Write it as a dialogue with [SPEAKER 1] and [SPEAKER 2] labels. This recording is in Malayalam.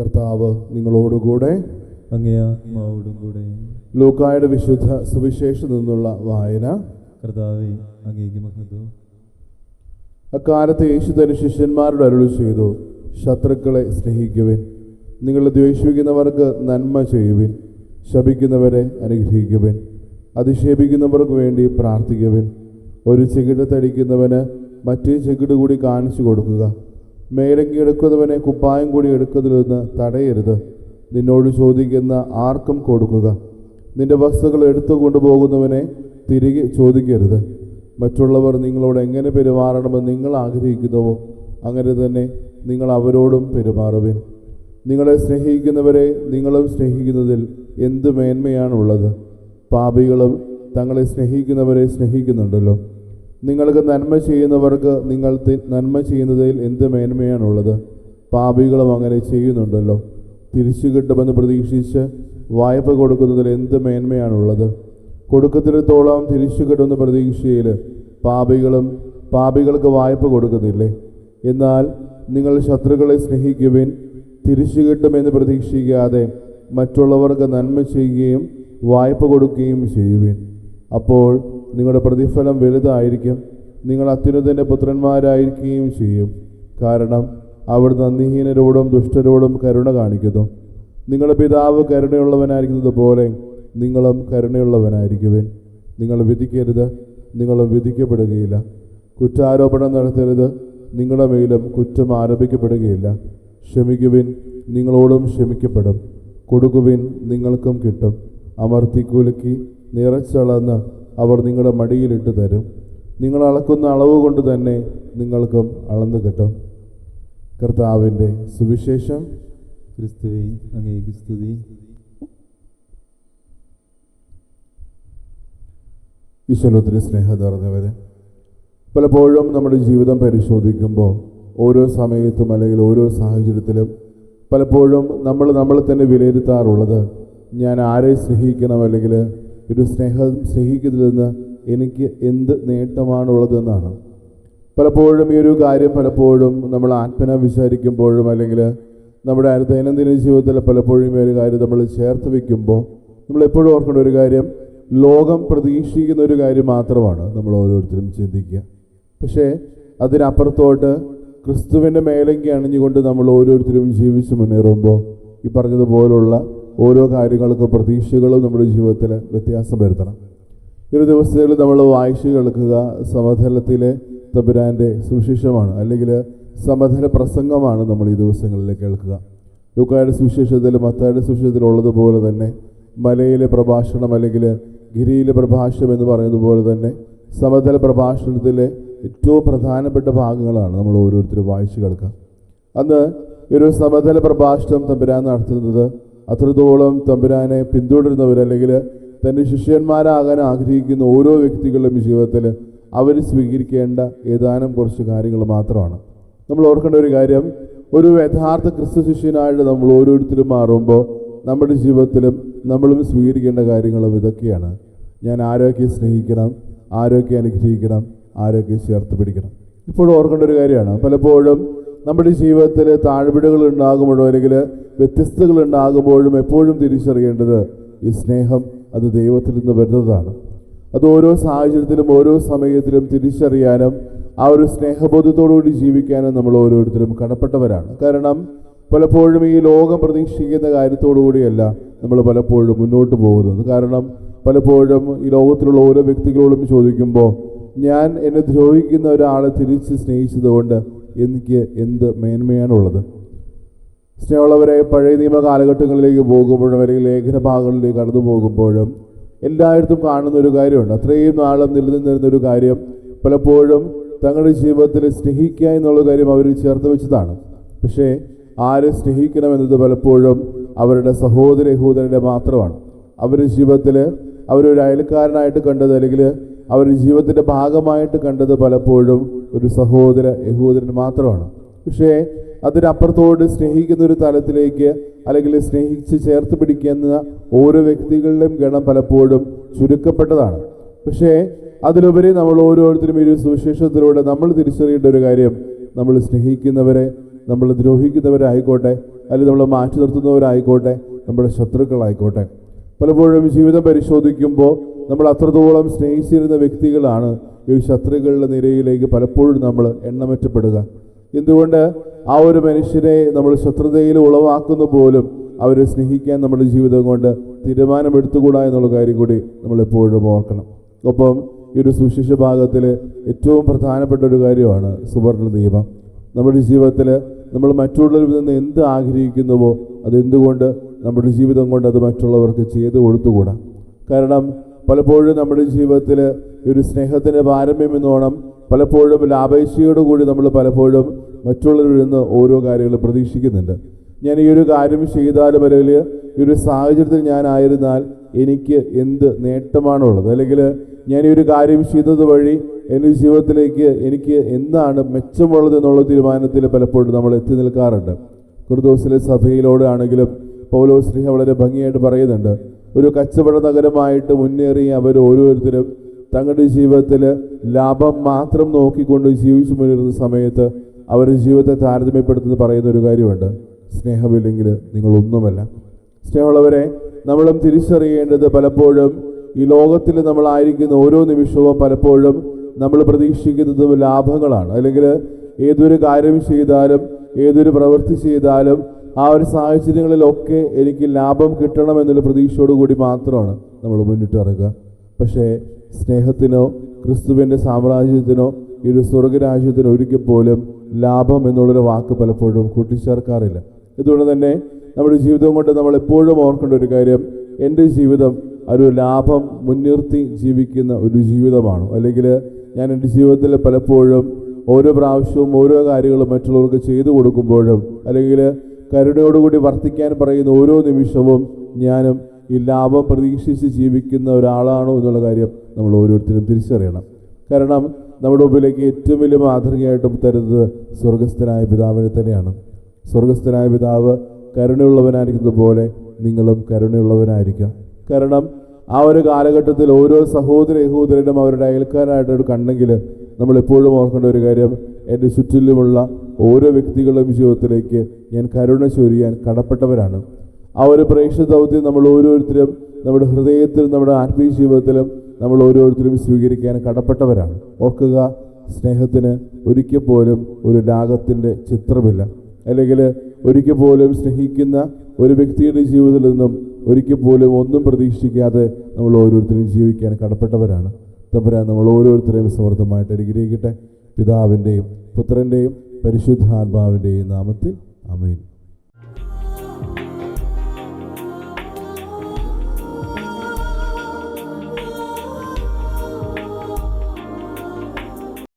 [SPEAKER 1] കർത്താവ് നിങ്ങളോടുകൂടെ.
[SPEAKER 2] അങ്ങേ ആത്മാവോടും കൂടെ.
[SPEAKER 1] ലൂക്കായുടെ വിശുദ്ധ സുവിശേഷത്തിൽ നിന്നുള്ള വായന.
[SPEAKER 2] കർത്താവേ, അങ്ങേക്ക് മഹത്വം.
[SPEAKER 1] അക്കാലത്ത് യേശു തന്റെ ശിഷ്യന്മാരോട് അരുളി ചെയ്തു, ശത്രുക്കളെ സ്നേഹിക്കുവിൻ, നിങ്ങൾ ദ്വേഷിക്കുന്നവർക്ക് നന്മ ചെയ്യുവിൻ, ശപിക്കുന്നവരെ അനുഗ്രഹിക്കുവിൻ, അധിക്ഷേപിക്കുന്നവർക്ക് വേണ്ടി പ്രാർത്ഥിക്കുവിൻ. ഒരു ചെകിടത്തടിക്കുന്നവന് മറ്റേ ചെകിട് കൂടി കാണിച്ചു കൊടുക്കുക. മേലങ്കി എടുക്കുന്നവനെ കുപ്പായം കൂടി എടുക്കുന്നതിൽ നിന്ന് തടയരുത്. നിന്നോട് ചോദിക്കുന്ന ആർക്കും കൊടുക്കുക. നിന്റെ വസ്തുക്കൾ എടുത്തു കൊണ്ടുപോകുന്നവനെ തിരികെ ചോദിക്കരുത്. മറ്റുള്ളവർ നിങ്ങളോട് എങ്ങനെ പെരുമാറണമെന്ന് നിങ്ങൾ ആഗ്രഹിക്കുന്നുവോ അങ്ങനെ തന്നെ നിങ്ങൾ അവരോടും പെരുമാറുവിൻ. നിങ്ങളെ സ്നേഹിക്കുന്നവരെ നിങ്ങളും സ്നേഹിക്കുന്നതിൽ എന്ത് മേന്മയാണുള്ളത്? പാപികളും തങ്ങളെ സ്നേഹിക്കുന്നവരെ സ്നേഹിക്കുന്നുണ്ടല്ലോ. നിങ്ങൾക്ക് നന്മ ചെയ്യുന്നവർക്ക് നിങ്ങൾ നന്മ ചെയ്യുന്നതിൽ എന്ത് മേന്മയാണുള്ളത്? പാപികളും അങ്ങനെ ചെയ്യുന്നുണ്ടല്ലോ. തിരിച്ചു കിട്ടുമെന്ന് പ്രതീക്ഷിച്ച് വായ്പ കൊടുക്കുന്നതിൽ എന്ത് മേന്മയാണുള്ളത്? കൊടുക്കത്തിടത്തോളം തിരിച്ചു കിട്ടുന്ന പ്രതീക്ഷയിൽ പാപികൾക്ക് വായ്പ കൊടുക്കുന്നില്ലേ? എന്നാൽ നിങ്ങൾ ശത്രുക്കളെ സ്നേഹിക്കുവിൻ, തിരിച്ചു കിട്ടുമെന്ന് പ്രതീക്ഷിക്കാതെ മറ്റുള്ളവർക്ക് നന്മ ചെയ്യുകയും വായ്പ കൊടുക്കുകയും ചെയ്യുവിൻ. അപ്പോൾ നിങ്ങളുടെ പ്രതിഫലം വലുതായിരിക്കും. നിങ്ങൾ അത്യുന്നതൻ്റെ പുത്രന്മാരായിരിക്കുകയും ചെയ്യും. കാരണം അവർ നന്ദിഹീനരോടും ദുഷ്ടരോടും കരുണ കാണിക്കുന്നു. നിങ്ങളുടെ പിതാവ് കരുണയുള്ളവനായിരിക്കുന്നത് പോലെ നിങ്ങളും കരുണയുള്ളവനായിരിക്കുവിൻ. നിങ്ങൾ വിധിക്കരുത്, നിങ്ങളും വിധിക്കപ്പെടുകയില്ല. കുറ്റാരോപണം നടത്തരുത്, നിങ്ങളുടെ മേലും കുറ്റം ആരോപിക്കപ്പെടുകയില്ല. ക്ഷമിക്കുവിൻ, നിങ്ങളോടും ക്ഷമിക്കപ്പെടും. കൊടുക്കുവിൻ, നിങ്ങൾക്കും കിട്ടും. അമർത്തി കുലുക്കി നിറച്ചളന്ന് അവർ നിങ്ങളുടെ മടിയിലിട്ട് തരും. നിങ്ങൾ അളക്കുന്ന അളവ് കൊണ്ട് തന്നെ നിങ്ങൾക്കും അളന്നു കിട്ടും. കർത്താവിൻ്റെ സുവിശേഷം.
[SPEAKER 2] ക്രിസ്തുവേ, അങ്ങേക്ക് സ്തുതി.
[SPEAKER 1] ഈശ്വരത്തിന് സ്നേഹം നിറഞ്ഞവരെ, പലപ്പോഴും നമ്മുടെ ജീവിതം പരിശോധിക്കുമ്പോൾ ഓരോ സമയത്തും അല്ലെങ്കിൽ ഓരോ സാഹചര്യത്തിലും പലപ്പോഴും നമ്മളെ തന്നെ വിലയിരുത്താറുള്ളത്, ഞാൻ ആരെ സ്നേഹിക്കണം, അല്ലെങ്കിൽ ഒരു സ്നേഹിക്കുന്നതിൽ നിന്ന് എനിക്ക് എന്ത് നേട്ടമാണുള്ളതെന്നാണ്. പലപ്പോഴും ഈ ഒരു കാര്യം നമ്മൾ ആത്മന വിചാരിക്കുമ്പോഴും അല്ലെങ്കിൽ നമ്മുടെ ദൈനംദിന ജീവിതത്തിൽ പലപ്പോഴും ഈ ഒരു കാര്യം നമ്മൾ ചേർത്ത് വയ്ക്കുമ്പോൾ നമ്മൾ എപ്പോഴും ഓർക്കേണ്ട ഒരു കാര്യം, ലോകം പ്രതീക്ഷിക്കുന്ന ഒരു കാര്യം മാത്രമാണ് നമ്മൾ ഓരോരുത്തരും ചിന്തിക്കുക. പക്ഷേ അതിനപ്പുറത്തോട്ട് ക്രിസ്തുവിൻ്റെ മേലങ്കി അണിഞ്ഞുകൊണ്ട് നമ്മൾ ഓരോരുത്തരും ജീവിച്ച് മുന്നേറുമ്പോൾ ഈ പറഞ്ഞതുപോലുള്ള ഓരോ കാര്യങ്ങൾക്ക് പ്രതീക്ഷകളും നമ്മുടെ ജീവിതത്തിൽ വ്യത്യാസം വരുത്തണം. ഈ ഒരു ദിവസത്തിൽ നമ്മൾ വായിച്ചു കേൾക്കുക സമതലത്തിലെ തമ്പുരാൻ്റെ സുവിശേഷമാണ്, അല്ലെങ്കിൽ സമതല പ്രസംഗമാണ് നമ്മൾ ഈ ദിവസങ്ങളിൽ കേൾക്കുക. ലൂക്കായുടെ സുവിശേഷത്തിൽ മത്തായിയുടെ സുവിശേഷത്തിലുള്ളതുപോലെ തന്നെ മലയിലെ പ്രഭാഷണം അല്ലെങ്കിൽ ഗിരിയിലെ പ്രഭാഷണം എന്ന് പറയുന്നത് പോലെ തന്നെ സമതല പ്രഭാഷണത്തിലെ ഏറ്റവും പ്രധാനപ്പെട്ട ഭാഗങ്ങളാണ് നമ്മൾ ഓരോരുത്തരും വായിച്ചു കേൾക്കുക. അന്ന് ഒരു സമതല പ്രഭാഷണം തമ്പുരാൻ നടത്തുന്നത് അത്രത്തോളം തമ്പുരാനെ പിന്തുടരുന്നവർ അല്ലെങ്കിൽ തൻ്റെ ശിഷ്യന്മാരാകാൻ ആഗ്രഹിക്കുന്ന ഓരോ വ്യക്തികളുടെയും ജീവിതത്തിൽ അവർ സ്വീകരിക്കേണ്ട ഏതാനും കുറച്ച് കാര്യങ്ങൾ മാത്രമാണ്. നമ്മൾ ഓർക്കേണ്ട ഒരു കാര്യം, ഒരു യഥാർത്ഥ ക്രിസ്തു ശിഷ്യനായിട്ട് നമ്മൾ ഓരോരുത്തരും മാറുമ്പോൾ നമ്മുടെ ജീവിതത്തിലും നമ്മളും സ്വീകരിക്കേണ്ട കാര്യങ്ങളും ഇതൊക്കെയാണ്. ഞാൻ ആരൊക്കെ സ്നേഹിക്കണം, ആരൊക്കെ അനുഗ്രഹിക്കണം, ആരൊക്കെ ചേർത്ത് പിടിക്കണം. ഇപ്പോഴും ഓർക്കേണ്ട ഒരു കാര്യമാണ്, പലപ്പോഴും നമ്മുടെ ജീവിതത്തിൽ താഴ്വിടകൾ ഉണ്ടാകുമ്പോഴോ അല്ലെങ്കിൽ വ്യത്യസ്തകൾ ഉണ്ടാകുമ്പോഴും എപ്പോഴും തിരിച്ചറിയേണ്ടത് ഈ സ്നേഹം അത് ദൈവത്തിൽ നിന്ന് വരുന്നതാണ്. അത് ഓരോ സാഹചര്യത്തിലും ഓരോ സമയത്തിലും തിരിച്ചറിയാനും ആ ഒരു സ്നേഹബോധത്തോടുകൂടി ജീവിക്കാനും നമ്മൾ ഓരോരുത്തരും കടപ്പെട്ടവരാണ്. കാരണം പലപ്പോഴും ഈ ലോകം പ്രതീക്ഷിക്കുന്ന കാര്യത്തോടുകൂടിയല്ല നമ്മൾ പലപ്പോഴും മുന്നോട്ട് പോകുന്നത്. കാരണം പലപ്പോഴും ഈ ലോകത്തിലുള്ള ഓരോ വ്യക്തികളോടും ചോദിക്കുമ്പോൾ, ഞാൻ എന്നെ ദ്രോഹിക്കുന്ന ഒരാളെ തിരിച്ച് സ്നേഹിച്ചത് കൊണ്ട് എനിക്ക് എന്ത് മേന്മയാണുള്ളത്? സ്നേഹമുള്ളവരെ, പഴയ നിയമ കാലഘട്ടങ്ങളിലേക്ക് പോകുമ്പോഴും അല്ലെങ്കിൽ ലേഖന ഭാഗങ്ങളിലേക്ക് കടന്നു പോകുമ്പോഴും എല്ലായിടത്തും കാണുന്ന ഒരു കാര്യമുണ്ട്. അത്രയും നാളും നിലനിന്നിരുന്നൊരു കാര്യം പലപ്പോഴും തങ്ങളുടെ ജീവിതത്തിൽ സ്നേഹിക്കുക എന്നുള്ള കാര്യം അവർ ചേർത്ത് വെച്ചതാണ്. പക്ഷേ ആരെ സ്നേഹിക്കണമെന്നത് പലപ്പോഴും അവരുടെ സഹോദരന്റെ മാത്രമാണ്. അവരുടെ ജീവിതത്തിൽ അവരൊരു അയൽക്കാരനായിട്ട് കണ്ടത് അല്ലെങ്കിൽ അവരുടെ ജീവിതത്തിൻ്റെ ഭാഗമായിട്ട് കണ്ടത് പലപ്പോഴും ഒരു യഹൂദരൻ മാത്രമാണ്. പക്ഷേ അതിനപ്പുറത്തോട് സ്നേഹിക്കുന്ന ഒരു തലത്തിലേക്ക് അല്ലെങ്കിൽ സ്നേഹിച്ച് ചേർത്ത് പിടിക്കുന്ന ഓരോ വ്യക്തികളുടെയും ഗണം പലപ്പോഴും ചുരുക്കപ്പെട്ടതാണ്. പക്ഷേ അതിലുപരി നമ്മൾ ഓരോരുത്തരും ഈ ഒരു സുവിശേഷത്തിലൂടെ നമ്മൾ തിരിച്ചറിയേണ്ട ഒരു കാര്യം, നമ്മൾ സ്നേഹിക്കുന്നവരെ, നമ്മൾ ദ്രോഹിക്കുന്നവരായിക്കോട്ടെ, അല്ലെങ്കിൽ നമ്മളെ മാറ്റി നിർത്തുന്നവരായിക്കോട്ടെ, നമ്മുടെ ശത്രുക്കളായിക്കോട്ടെ, പലപ്പോഴും ജീവിതം പരിശോധിക്കുമ്പോൾ നമ്മൾ അത്രത്തോളം സ്നേഹിച്ചിരുന്ന വ്യക്തികളാണ് ഈ ഒരു ശത്രുക്കളുടെ നിരയിലേക്ക് പലപ്പോഴും നമ്മൾ എണ്ണമറ്റപ്പെടുക. എന്തുകൊണ്ട്? ആ ഒരു മനുഷ്യനെ നമ്മൾ ശത്രുതയിൽ ഉളവാക്കുന്ന പോലും അവരെ സ്നേഹിക്കാൻ നമ്മുടെ ജീവിതം കൊണ്ട് തീരുമാനമെടുത്തുകൂടാ എന്നുള്ള കാര്യം കൂടി നമ്മളെപ്പോഴും ഓർക്കണം. ഒപ്പം ഈ ഒരു സുവിശേഷ ഭാഗത്തിൽ ഏറ്റവും പ്രധാനപ്പെട്ട ഒരു കാര്യമാണ് സുവർണ്ണ നിയമം. നമ്മുടെ ജീവിതത്തിൽ നമ്മൾ മറ്റുള്ളവരിൽ നിന്ന് എന്ത് ആഗ്രഹിക്കുന്നുവോ അതെന്തുകൊണ്ട് നമ്മുടെ ജീവിതം കൊണ്ട് അത് മറ്റുള്ളവർക്ക് ചെയ്തു കൊടുത്തുകൂടാ? കാരണം പലപ്പോഴും നമ്മുടെ ജീവിതത്തിൽ ഒരു സ്നേഹത്തിൻ്റെ പാരമ്യം എന്നോണം പലപ്പോഴും ലാഭേച്ഛയോടുകൂടി നമ്മൾ പലപ്പോഴും മറ്റുള്ളവരിൽ നിന്ന് ഓരോ കാര്യങ്ങൾ പ്രതീക്ഷിക്കുന്നുണ്ട്. ഞാൻ ഈ ഒരു കാര്യം ചെയ്താലും അല്ലെങ്കിൽ ഈ ഒരു സാഹചര്യത്തിൽ ഞാനായിരുന്നാൽ എനിക്ക് എന്ത് നേട്ടമാണുള്ളത്, അല്ലെങ്കിൽ ഞാൻ ഈ ഒരു കാര്യം ചെയ്തത് വഴി എൻ്റെ ജീവിതത്തിലേക്ക് എനിക്ക് എന്താണ് മെച്ചമുള്ളത് എന്നുള്ള തീരുമാനത്തിൽ പലപ്പോഴും നമ്മൾ എത്തി നിൽക്കാറുണ്ട്. കുർദോസിലെ സഭയിലോട് ആണെങ്കിലും പൗലോസ് ശ്ലീഹ വളരെ ഭംഗിയായിട്ട് പറയുന്നുണ്ട്, ഒരു കച്ചവട നഗരമായിട്ട് മുന്നേറിയ അവർ ഓരോരുത്തരും തങ്ങളുടെ ജീവിതത്തിൽ ലാഭം മാത്രം നോക്കിക്കൊണ്ട് ജീവിച്ചു മുന്നേറുന്ന സമയത്ത് അവരുടെ ജീവിതത്തെ താരതമ്യപ്പെടുത്തുന്നത് പറയുന്ന ഒരു കാര്യമുണ്ട്, സ്നേഹമില്ലെങ്കിൽ നിങ്ങളൊന്നുമല്ല. സ്നേഹമുള്ളവരെ, നമ്മളും തിരിച്ചറിയേണ്ടത് പലപ്പോഴും ഈ ലോകത്തിൽ നമ്മളായിരിക്കുന്ന ഓരോ നിമിഷവും പലപ്പോഴും നമ്മൾ പ്രതീക്ഷിക്കുന്നതും ലാഭങ്ങളാണ്. അല്ലെങ്കിൽ ഏതൊരു കാര്യം ചെയ്താലും ഏതൊരു പ്രവൃത്തി ചെയ്താലും ആ ഒരു സാഹചര്യങ്ങളിലൊക്കെ എനിക്ക് ലാഭം കിട്ടണം എന്നുള്ള പ്രതീക്ഷയോടു കൂടി മാത്രമാണ് നമ്മൾ മുന്നിട്ടിറങ്ങുക. പക്ഷേ സ്നേഹത്തിനോ ക്രിസ്തുവിൻ്റെ സാമ്രാജ്യത്തിനോ ഈ ഒരു സ്വർഗരാജ്യത്തിനോ ഒരിക്കൽ പോലും ലാഭം എന്നുള്ളൊരു വാക്ക് പലപ്പോഴും കൂട്ടിച്ചേർക്കാറില്ല. ഇതുകൊണ്ട് തന്നെ നമ്മുടെ ജീവിതം കൊണ്ട് നമ്മൾ എപ്പോഴും ഓർക്കേണ്ട ഒരു കാര്യം, എൻ്റെ ജീവിതം ഒരു ലാഭം മുൻനിർത്തി ജീവിക്കുന്ന ഒരു ജീവിതമാണ്. അല്ലെങ്കിൽ ഞാൻ എൻ്റെ ജീവിതത്തിൽ പലപ്പോഴും ഓരോ പ്രാവശ്യവും ഓരോ കാര്യങ്ങളും മറ്റുള്ളവർക്ക് ചെയ്തു കൊടുക്കുമ്പോഴും അല്ലെങ്കിൽ കരുണയോടുകൂടി വർത്തിക്കാൻ പറയുന്ന ഓരോ നിമിഷവും ഞാനും ഈ ലാഭം പ്രതീക്ഷിച്ച് ജീവിക്കുന്ന ഒരാളാണോ എന്നുള്ള കാര്യം നമ്മൾ ഓരോരുത്തരും തിരിച്ചറിയണം. കാരണം നമ്മുടെ മുമ്പിലേക്ക് ഏറ്റവും വലിയ മാതൃകയായിട്ട് തരുന്നത് സ്വർഗസ്ഥനായ പിതാവിനെ തന്നെയാണ്. സ്വർഗസ്ഥനായ പിതാവ് കരുണയുള്ളവനായിരിക്കുന്നത് പോലെ നിങ്ങളും കരുണയുള്ളവനായിരിക്കുക. കാരണം ആ ഒരു കാലഘട്ടത്തിൽ ഓരോ സഹോദരനും അവരുടെ അയൽക്കാരായിട്ടൊരു കണ്ടെങ്കിൽ നമ്മളെപ്പോഴും ഓർക്കേണ്ട ഒരു കാര്യം, എൻ്റെ ചുറ്റിലുമുള്ള ഓരോ വ്യക്തികളുടെയും ജീവിതത്തിലേക്ക് ഞാൻ കരുണ ചൊരിയാൻ കടപ്പെട്ടവരാണ്. ആ ഒരു പ്രേക്ഷിത ദൗത്യം നമ്മൾ ഓരോരുത്തരും നമ്മുടെ ഹൃദയത്തിലും നമ്മുടെ ആത്മീയ ജീവിതത്തിലും നമ്മൾ ഓരോരുത്തരും സ്വീകരിക്കാൻ കടപ്പെട്ടവരാണ്. ഓർക്കുക, സ്നേഹത്തിന് ഒരിക്കൽ പോലും ഒരു രാഗത്തിൻ്റെ ചിത്രമില്ല. അല്ലെങ്കിൽ ഒരിക്കൽ പോലും സ്നേഹിക്കുന്ന ഒരു വ്യക്തിയുടെ ജീവിതത്തിൽ നിന്നും ഒരിക്കൽ പോലും ഒന്നും പ്രതീക്ഷിക്കാതെ നമ്മൾ ഓരോരുത്തരും ജീവിക്കാൻ കടപ്പെട്ടവരാണ്. തമ്പുരാൻ നമ്മൾ ഓരോരുത്തരെയും സമൃദ്ധമായിട്ട് അനുഗ്രഹിക്കട്ടെ. പിതാവിൻ്റെയും പുത്രൻ്റെയും പരിശുദ്ധാത്മാവിൻ്റെയും നാമത്തിൽ ആമേൻ.